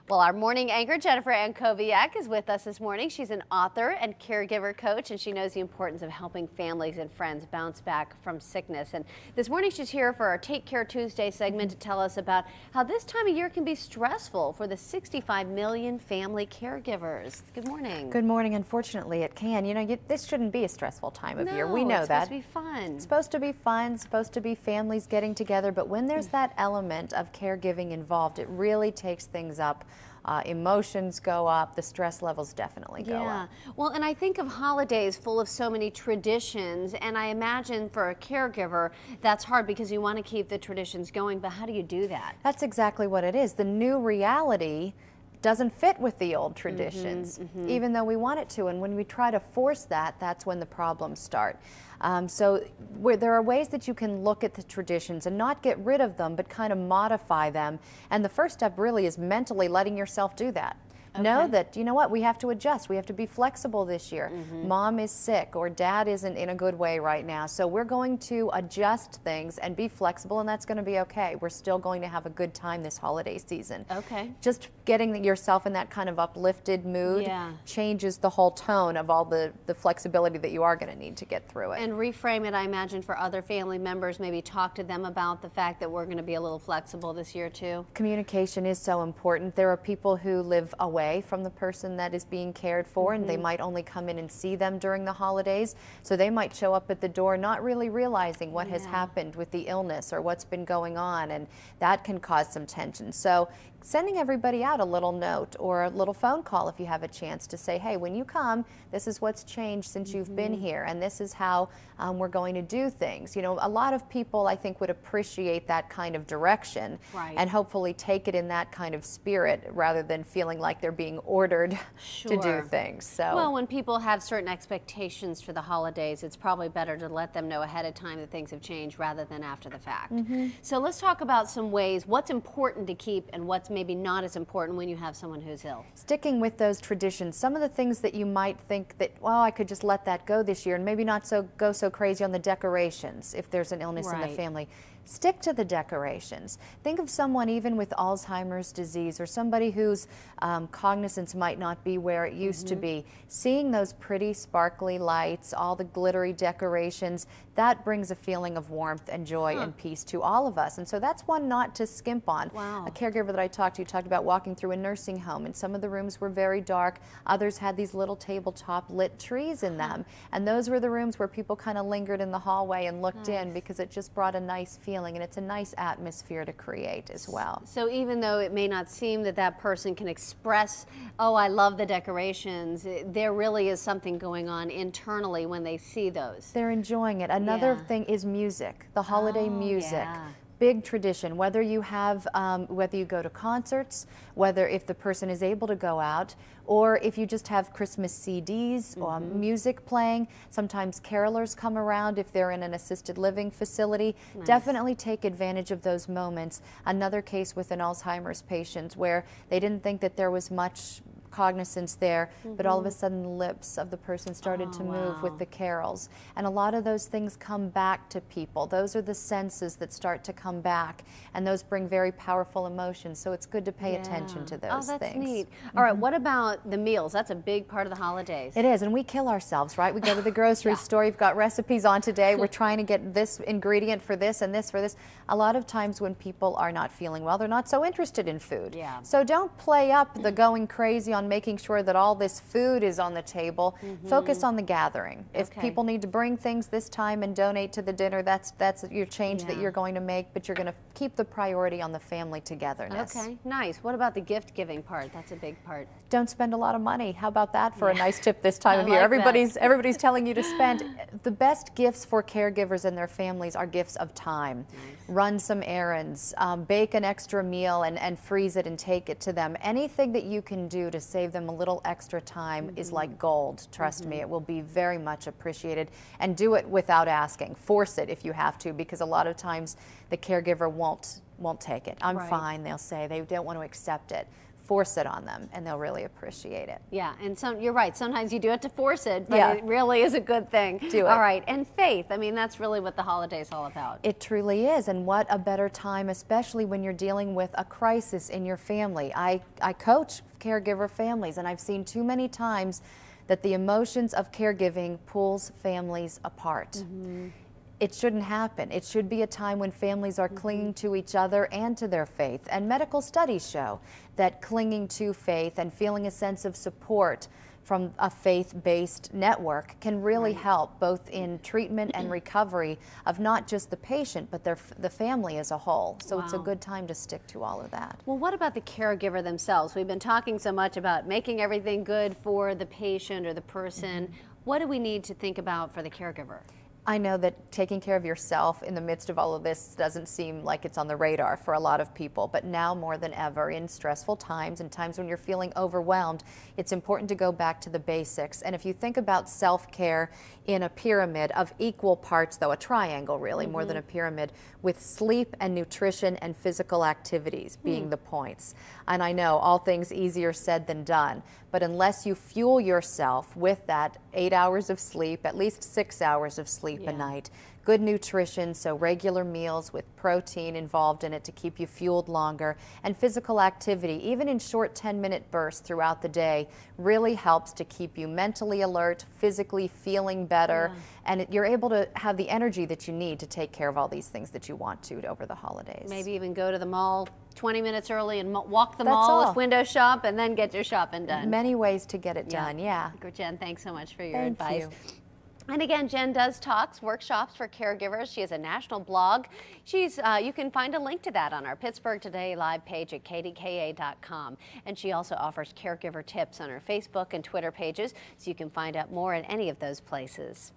Well, our morning anchor, Jennifer Ankoviak, is with us this morning. She's an author and caregiver coach, and she knows the importance of helping families and friends bounce back from sickness. And this morning she's here for our Take Care Tuesday segment to tell us about how this time of year can be stressful for the 65 million family caregivers. Good morning. Good morning. Unfortunately, it can. You know, this shouldn't be a stressful time of year. We know that. It's supposed to be fun. It's supposed to be fun, supposed to be families getting together, but when there's that element of caregiving involved, it really takes things up. Emotions go up, the stress levels definitely go up. Well, and I think of holidays full of so many traditions, and I imagine for a caregiver that's hard because you want to keep the traditions going, but how do you do that? That's exactly what it is. The new reality doesn't fit with the old traditions, even though we want it to. And when we try to force that, that's when the problems start. So there are ways that you can look at the traditions and not get rid of them, but kind of modify them. And the first step really is mentally letting yourself do that. Know that, you know what, we have to adjust. We have to be flexible this year. Mom is sick or dad isn't in a good way right now. So we're going to adjust things and be flexible, and that's going to be okay. We're still going to have a good time this holiday season. Just getting yourself in that kind of uplifted mood changes the whole tone of all the flexibility that you are going to need to get through it. And reframe it, I imagine, for other family members. Maybe talk to them about the fact that we're going to be a little flexible this year too. Communication is so important. There are people who live away from the person that is being cared for, and they might only come in and see them during the holidays, so they might show up at the door not really realizing what has happened with the illness or what's been going on, and that can cause some tension. So sending everybody out a little note or a little phone call if you have a chance to say, hey, when you come, this is what's changed since you've been here, and this is how we're going to do things. You know, a lot of people, I think, would appreciate that kind of direction and hopefully take it in that kind of spirit rather than feeling like they're being ordered to do things. So, well, when people have certain expectations for the holidays, it's probably better to let them know ahead of time that things have changed rather than after the fact. So let's talk about some ways, what's important to keep and what's maybe not as important when you have someone who's ill. Sticking with those traditions, some of the things that you might think that, well, I could just let that go this year and maybe not go so crazy on the decorations if there's an illness in the family. Stick to the decorations. Think of someone even with Alzheimer's disease or somebody whose cognizance might not be where it used to be. Seeing those pretty sparkly lights, all the glittery decorations, that brings a feeling of warmth and joy and peace to all of us. And so that's one not to skimp on. A caregiver that I talked to talked about walking through a nursing home, and some of the rooms were very dark. Others had these little tabletop lit trees in them. And those were the rooms where people kind of lingered in the hallway and looked in because it just brought a nice feeling. And it's a nice atmosphere to create as well. So even though it may not seem that that person can express, oh, I love the decorations, there really is something going on internally when they see those. They're enjoying it. Another thing is music, the holiday music. Big tradition, whether you have, whether you go to concerts, whether if the person is able to go out, or if you just have Christmas CDs or music playing. Sometimes carolers come around if they're in an assisted living facility. Definitely take advantage of those moments. Another case with an Alzheimer's patient where they didn't think that there was much cognizance there, but all of a sudden the lips of the person started to move with the carols. And a lot of those things come back to people. Those are the senses that start to come back, and those bring very powerful emotions. So it's good to pay attention to those things. Oh, that's neat. All right, what about the meals? That's a big part of the holidays. It is, and we kill ourselves, right? We go to the grocery store, you've got recipes on today, we're trying to get this ingredient for this and this for this. A lot of times when people are not feeling well, they're not so interested in food. So don't play up the going crazy on making sure that all this food is on the table. Focus on the gathering. If people need to bring things this time and donate to the dinner, that's your change that you're going to make, but you're going to keep the priority on the family togetherness. Okay, nice. What about the gift giving part? That's a big part. Don't spend a lot of money. How about that for a nice tip this time of year? Everybody's telling you to spend. The best gifts for caregivers and their families are gifts of time. Run some errands, bake an extra meal and freeze it and take it to them. Anything that you can do to save them a little extra time is like gold. Trust me, it will be very much appreciated. And do it without asking. Force it if you have to, because a lot of times the caregiver won't take it. I'm fine, they'll say. They don't want to accept it. force it on them, and they'll really appreciate it. Yeah, and you're right. Sometimes you do have to force it, but Yeah. it really is a good thing. Do it. All right, and faith. I mean, that's really what the holiday's all about. It truly is, and what a better time, especially when you're dealing with a crisis in your family. I coach caregiver families, and I've seen too many times that the emotions of caregiving pulls families apart. It shouldn't happen. It should be a time when families are clinging to each other and to their faith. And medical studies show that clinging to faith and feeling a sense of support from a faith-based network can really help both in treatment and recovery of not just the patient, but the family as a whole. So it's a good time to stick to all of that. Well, what about the caregiver themselves? We've been talking so much about making everything good for the patient or the person. What do we need to think about for the caregiver? I know that taking care of yourself in the midst of all of this doesn't seem like it's on the radar for a lot of people, but now more than ever in stressful times and times when you're feeling overwhelmed, it's important to go back to the basics. And if you think about self-care in a pyramid of equal parts, though a triangle really, more than a pyramid, with sleep and nutrition and physical activities being the points. And I know all things easier said than done, but unless you fuel yourself with that 8 hours of sleep, at least 6 hours of sleep a night, good nutrition, so regular meals with protein involved in it to keep you fueled longer, and physical activity, even in short 10-minute bursts throughout the day, really helps to keep you mentally alert, physically feeling better, and you're able to have the energy that you need to take care of all these things that you want to over the holidays. Maybe even go to the mall 20 minutes early and walk the mall, window shop, and then get your shopping done. Many ways to get it done, yeah. Jen, thanks so much for your Thank advice. you. And again, Jen does talks, workshops for caregivers. She has a national blog. You can find a link to that on our Pittsburgh Today live page at kdka.com. And she also offers caregiver tips on her Facebook and Twitter pages, so you can find out more in any of those places.